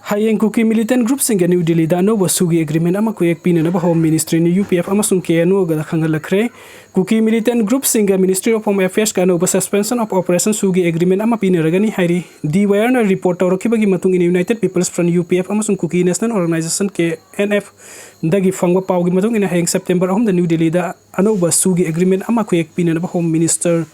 Hayeng Kuki militant group singa New Delhi da no wasugi agreement ama ku ekpina na Home Ministry ni UPF amasung KNO ga khangalakre Kuki militant group singa Ministry of Home Affairs ka no suspension of operation sugi agreement ama pinaragani hairi di wire na report tawrakibagi matung in United People's Front UPF amasung Kuki National Organization KNF dagi fangwa pawgi matung in hayeng September ahom da New Delhi da ano wasugi agreement ama ku ekpina na Home Minister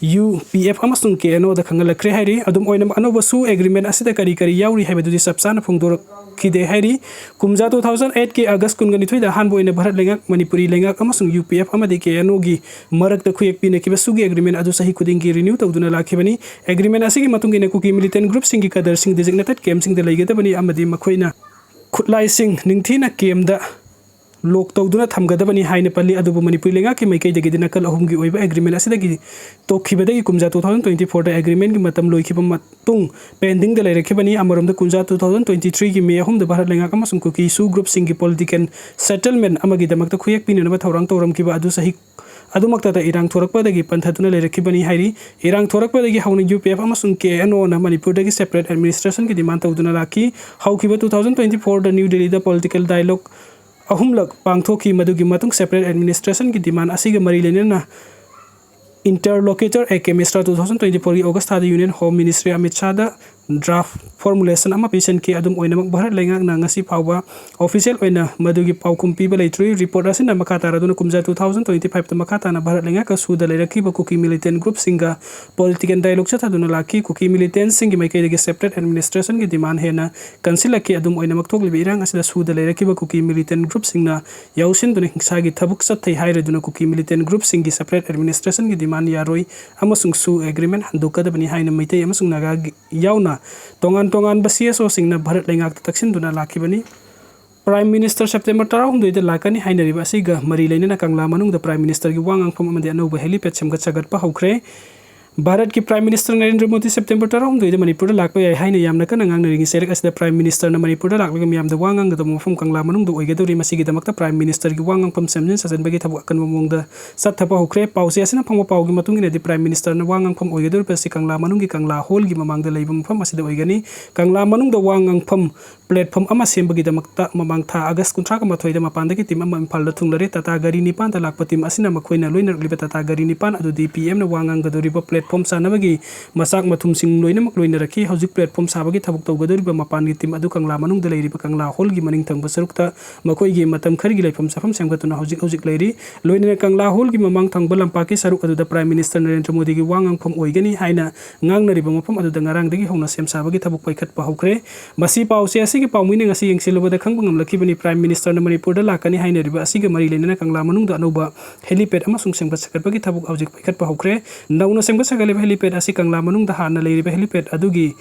UPF amasung KNO da khangalakre hairi adum oinam anoba su agreement asida kari yauri haibadudi sabsana phungdor khide hairi kumja 2008 ke August kungani thoi da hanbo ina Bharat lengak Manipuri lengak amasung UPF amadi KNO gi marak da khuyek pina kiba sugi agreement adu sahi kuding gi renew tawduna lakhibani agreement asigi matung ina Kuki militant group singi kadar sing designated kem sing da laigada bani amadi makhoina khutlai sing ningthina kem da lok tawduna thamgadabani haina palli adubu Manipur lenga ki maikai dagi dina kal ahum gi oiba agreement asidagi tokhibadagi kumja 2024 da agreement gi matam loikhiba matung pending da lairakibani amarom da kunja 2023 gi me ahum da Bharat lenga kamasung Kuki su group singi political settlement amagi damakta khuyak pinana thawrang tawram kiba adu sahi adumakta da irang thorakpadagi panthatuna lairakibani hairi irang thorakpadagi hauna UPF amasung KNO na Manipur dagi separate administration ki demand tawduna laki haukiba 2024 da New Delhi da political dialogue ahumlak pangthoki madugi matung separate administration ki demand asiga mari lenena interlocutor ekemestra 2024 August da Union Home Ministry Amit Shah da draft formulation ama patient ki adum oinamak Bharat lengak na ngasi phawa official oina madugi paukum piba leitri report asina makata raduna kumja 2025 ta makata na Bharat lengak ka suda leiraki ba Kuki militant group singa political dialogue cha thaduna laki Kuki militant singi maikai dagi separate administration ki demand hena kansila ki adum oinamak thoklibi irang asida suda leiraki ba Kuki militant group singna yausin duna hingsa gi thabuk sathai hairaduna Kuki militant group singi separate administration ki demand yaroi amasung su agreement handuka da bani haina maitai amasung naga yauna tongan basiaso singna Bharat lengak taksin duna lakibani Prime Minister September 12 da lakani hainariba asiga mari leina kangla manung da Prime Minister gi wangang pham amadi anoba helipad semgat sagat pa haukhre Bharat ki Prime Minister Narendra Modi September 12 da Manipur da lakpa yai haina yamna kan ngang naringi serek asida Prime Minister na Manipur da lakla miyam da wangang da mofum kangla manung da oigadori masigi da makta Prime Minister gi wangang pham semjin sajan bagi thabu akan momong da sat thapa hukre pause asina phangwa pau gi matung ina di Prime Minister na wangang pham oigadori pasi kangla manung gi kangla hol gi mamang da leibam pham asida oigani kangla manung da wangang pham platform ama sembagi da makta mamang tha August kuntra ka mathoi da mapan da ki tim ama imphal da thunglare tata gari nipan da lakpa tim asina makhoina loinar liba tata gari nipan adu DPM na wangang ga dori ba platform sanabagi masak mathum sing loina mak loina rakhi hojik platform sabagi thabuk tawgadori ba mapan gi tim adu kangla manung da leiri ba kangla hol gi maning thang basarukta makhoi gi matam khari gi laifam safam semgatuna hojik leiri loina kangla hol gi mamang thang balam paki saruk adu da Prime Minister Narendra Modi gi wangang pham oigani haina ngang nari ba mafam adu da ngarang dagi hona sem sabagi thabuk paikhat pa hokre masi pause asigi pawmini ngasi yengsiloba da khangbangam lakibani Prime Minister na Manipur da lakani haina riba asiga mari leina kangla manung da anoba helipad amasung semgat sakat bagi thabuk hojik paikhat pa hokre nauna semgat sagale helipad asi kangla manung da hana leiriba helipad adugi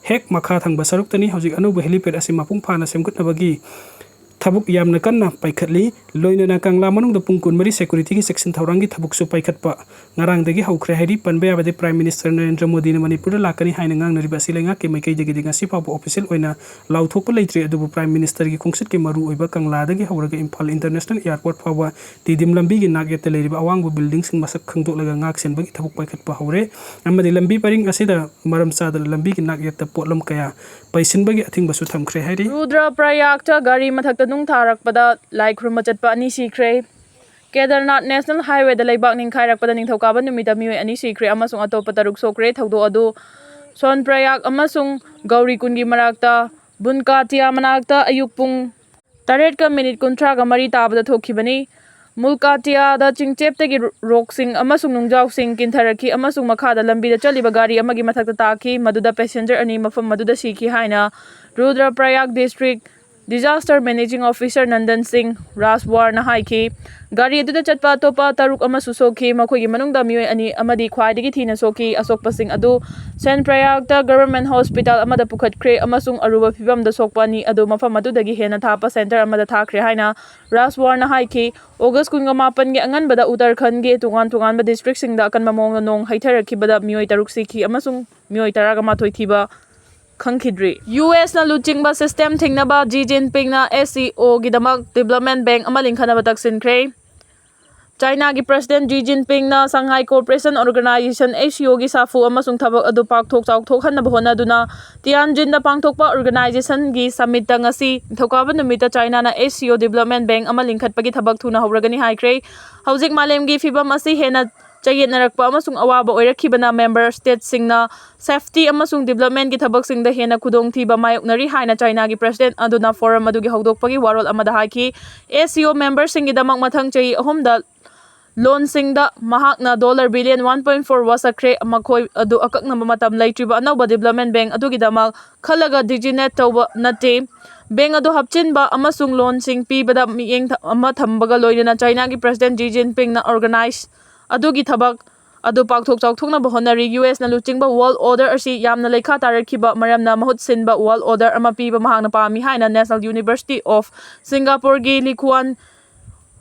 hek makha thang basaruk tani hojik anoba helipad asi mapung phana semgut nabagi thabuk yamna kanna paikhatli loina na kangla manung da pungkun mari security ki section thaurangi thabuk su paikhat pa ngarang dagi haukhre hairi panbe abade Prime Minister Narendra Modi na Manipur da lakani haina ngang nariba silenga ke maikai dagi dinga sipa official oina lauthok pa leitri adu Prime Minister gi khongsit ke maru oiba kangla dagi hauraga Imphal International Airport phawa tidim lambi gi nak yete leiriba awang bu building sing masak khangdok laga ngak sen bagi thabuk paikhat pa haure amadi lambi paring asida maram sada lambi gi nak yete potlam kaya paisin bagi athing basu thamkhre hairi Rudraprayag ta gari mathakta nung tharakpada Loikhre machatpa ani sikre Kedarnath National Highway da leibak ningkhairakpada ningthokaba numida Meeoi ani sikre amasung atopa taruk sokre thawdo adu Sonprayag amasung Gauri kungi marakta Bunkatia manakta ayuk pung 8 minute kuntra ga mari tabada thokhibani Mulkatia da chingcheptagi roksing amasung nungjau sing kintharaki amasung makhada lambi da chaliba gari amagi mathakta taki maduda passenger ani mafam maduda siki haina Rudraprayag District Disaster Managing Officer Nandan Singh Raswar na haiki gari adu da chatpa topa taruk amasu sokhi makhoigi manungda Meeoi ani amadi khwaidagi thina sokhi asokpa sing adu Sonprayag ta Government Hospital amada pukhatkre amasung aruba phibam da sokpa ni adu mafam adudagi hena thapa center amada thakre haina Raswar na haiki August 18 gi anganbada Uttarakhand gi tungan ba district sing da akan mamong nong haitharakibada Meeoi taruk sikhi amasung Meeoi taraga mathoi thiba khangkhidri US na luchingba system thingnaba Xi Jinping na SCO gidamak development bank ama lingkhanaba taksinkhre China gi President Xi Jinping na Shanghai Cooperation Organization (ASEO) gi safu amasung thabak adu pakthok chawthok hanna honaduna Tianjin da pangthokpa organization gi summit ta ngasi thokaba numita China na ASEO Development Bank ama lingkhatpagi thabak thuna hawragani haikre hawjik malem gi fibam asi hena chayetnarakpa amasung awaba oirakhibana member states singna safety amasung development gi thabak singda hena khudong thiba mayoknari haina China gi president aduna forum adugi hawdokpagi warol amada haiki ASEO member singi damak mathang chai ahumda loan singda mahakna dollar billion 1.4 wasakre makhoi adu akakna matam laitriba anauba development bank adugi damak khalaga diginet tawba nate bank adu hapchinba amasung loan sing pibada mieng ama thambaga loinana China gi president Xi Jinping na organize adugi thabak adu pakthok chawthokna bahonari US na luchingba world order asi yamna lekha tarakhiba maramna mahut sinba world order ama piba mahakna pami haina National University of Singapore gi Likuan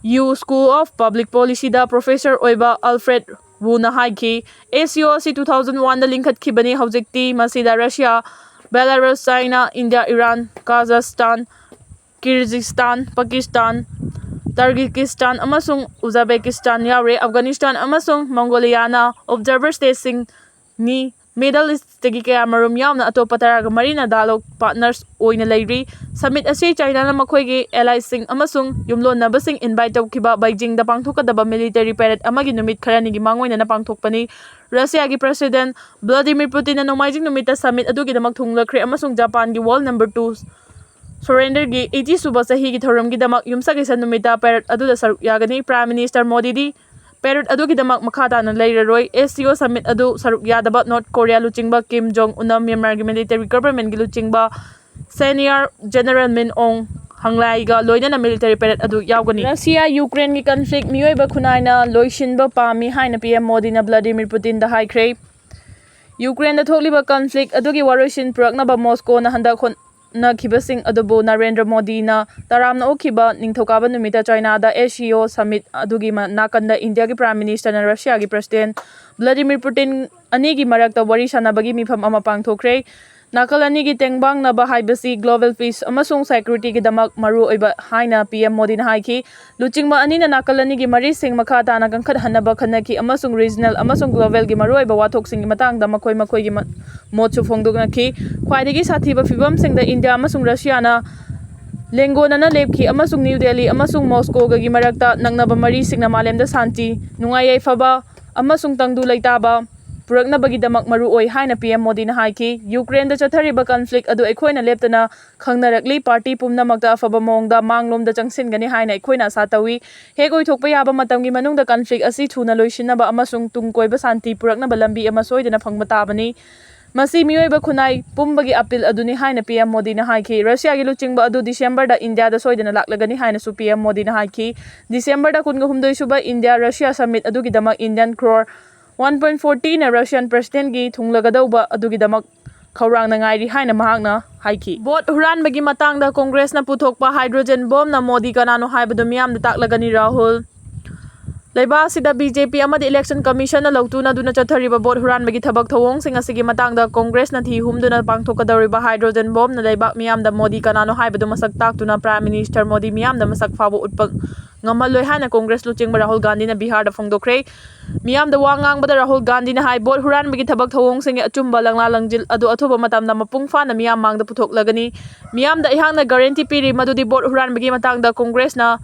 U School of Public Policy da Professor Oiba Alfred Wu na haiki ASEO si 2001 da lingkhat khibani hawjikti masida Russia, Belarus, China, India, Iran, Kazakhstan, Kyrgyzstan, Pakistan, Tajikistan amasung Uzbekistan yaure Afghanistan amasung Mongolia na observer states sing ni Middle East tagi kaya marum yamna atopa taraga marina dialogue partners oina leiri summit asi China na makhoigi allies sing amasung yumlon na basing invite tawkiba Beijing da pangthokadaba military parade amagi numit kharani gi mangoina na pangthokpani Russia gi president Vladimir Putin na nomaijing numita summit adugi damak thunglakre amasung Japan gi wall number 2 surrender gi 80 suba sahi gi thoram gi damak yumsagi san numita parade aduda saruk yagani Prime Minister Modi di parade adugi damak makhata na leiraroi ASEO summit adu saruk yadaba North Korea luchingba Kim Jong Un Myanmar gi military government gi luchingba senior general Min Aung Hanglai ga loina na military parade adu yawgani Russia Ukraine gi conflict Meeoi ba khunaina loishinba pami haina PM Modi na Vladimir Putin da haikre Ukraine da thokliba conflict adugi waroishin purakna ba Moscow na handa na khibasing adubu Narendra Modi na taramna okhiba ningthokaba numita China da ASEO summit adugi nakanda India gi Prime Minister na Russia gi President Vladimir Putin ani gi marakta wari sanabagi mifam ama pangthokre nakal ani gi tengbang na ba haibasi global peace amasung security gi damak maru oiba haina PM Modi na haiki luchingma ani na nakal ani gi mari sing makha ta na gangkhat hanaba khanaki amasung regional amasung global gi maru oiba wathok sing gi matang da makoi gi mochu phongdokna ki khwaidagi sathiba fibam sing da India amasung Russia na lengona na lepki amasung New Delhi amasung Moscow gi marakta nangnaba mari singna malemda santi nungayai faba amasung tangdu laitaba purakna bagi damak maru oi haina PM Modi na haiki Ukraine da chathariba conflict adu ekhoina leptana khangnarakli party pumnamakta afaba mongda manglom da changsin gani haina ekhoina satawi hegoi thokpa yaba matamgi manungda conflict asi thuna loishinaba amasung tungkoiba santi purakna balambi ama soidana phangba tabani masi Meeoi ba khunai pumbagi appeal aduni haina PM Modi na haiki Russia gi luchingba adu December da India da soidana laklagani haina su PM Modi na haiki December da kunga humdoi suba India Russia summit adugi damak Indian crore 1.40 na Russian president gi thunglagadauba adugi damak khaurang na ngairi haina mahakna haiki bot huran bagi matang da Congress na puthokpa hydrogen bomb na Modi kanano haibadu miyam da taklagani Rahul Laiba sida BJP amadi election commission na lautuna duna chathariba bot huran bagi thabak thawong sing asigi matang da Congress na thi humduna pangthokadariba hydrogen bomb na laibak miyam da Modi kanano haibadu masak taktuna Prime Minister Modi miyam da masak fabu utpag ngamaloi haina Congress luchingba Rahul Gandhi na Bihar da phongdokre miyam da wangang bada Rahul Gandhi na hai bot huran bagi thabak thawong sing achumba langla langjil adu athuba matam na mapung fa na miyam mang da puthoklagani miyam da ihang na guarantee piri madudi bot huran bagi matang da Congress na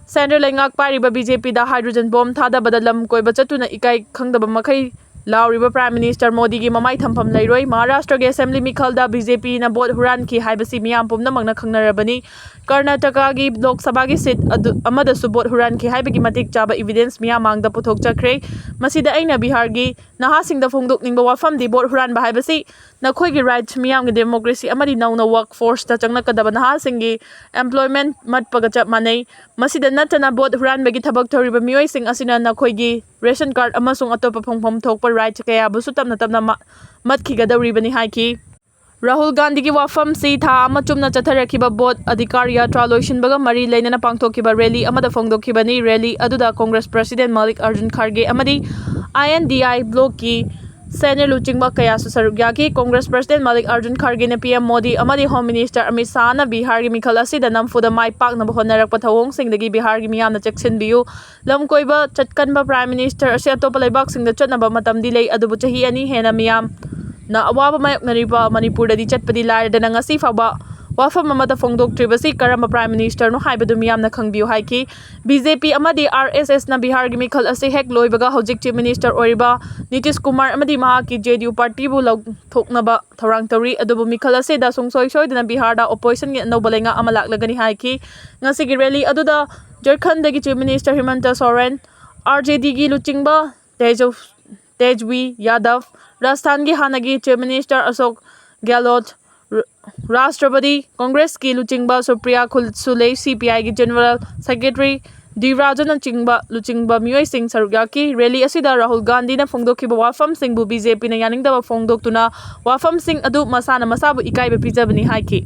Center Lengak Pariba BJP da hydrogen bomb thada badalam koiba chatuna ikai khangdaba makai lauriba Prime Minister Modi gi mamai thampham leiroi Maharashtra ge Assembly Mikhal da BJP na bot huran ki haibasi miyam pumna magna khangnarabani Karnataka gi Lok Sabha gi seat amada su bot huran ki haibagi matik chaba evidence miyam mang da puthok chakre masida aina Bihar gi naha sing da phongdok ningba wafam di bot huran ba haibasi nakhoi gi rights miyam gi democracy amadi nauna workforce ta changna kadaba naha sing gi employment mat paga chap manai masida natana bot huran bagi thabak thoriba Meeoi sing asina nakhoi gi ration card amasung atopa phongpham thokpa right kaya busu tamna mat khigadawri bani haiki Rahul Gandhi gi wafam si tha ama chumna chatharakiba bot adhikar yatra loishinbaga mari leinana pangthokiba rally amada phongdokhibani rally aduda Congress President Malik Arjun Kharge amadi INDI block ki Senior Luchingba Kayasu Sarugyaki, Congress President Malik Arjun Kharge na PM Modi amadi Home Minister Amit Shah na Bihar gi mikhal asida namfuda mai pakna honarakpa thawong singdagi Bihar gi miyamna cheksinbiu lam koiba chatkanba Prime Minister ase atopa leibak singda chatnaba matamdi lei adubu chahi ani hena miyam na awaba mayoknariba Manipur dadi chatpadi laidana ngasi faba wafam amada fongdoktribasi karamba Prime Minister no haibadu miyamna khangbiu haiki BJP amadi RSS na Bihar gi mikhal ase hek loibaga Houjik Chief Minister oriba Nitish Kumar amadi mahaki JDU party bu thoknaba thorang tori adubu mikhal ase da sungsoi soidana Bihar da opposition gi nobalenga amalak lagani haiki ngasi gi rally aduda Jharkhand dagi Chief Minister Himanta Soren RJD gi Luchingba Tejwi Yadav Rajasthan gi hanagi Chief Minister Ashok Gehlot Rashtrapati Congress ki Luchingba Supriya Khulsule CPI ki General Secretary D Rajan Chingba Luchingba Meeoi Singh Sarugyaki rally asida Rahul Gandhi na fongdokhiba wafam sing bu BJP na yaningdaba fongdoktuna wafam sing adu masana masabu ikaiba pijabani haiki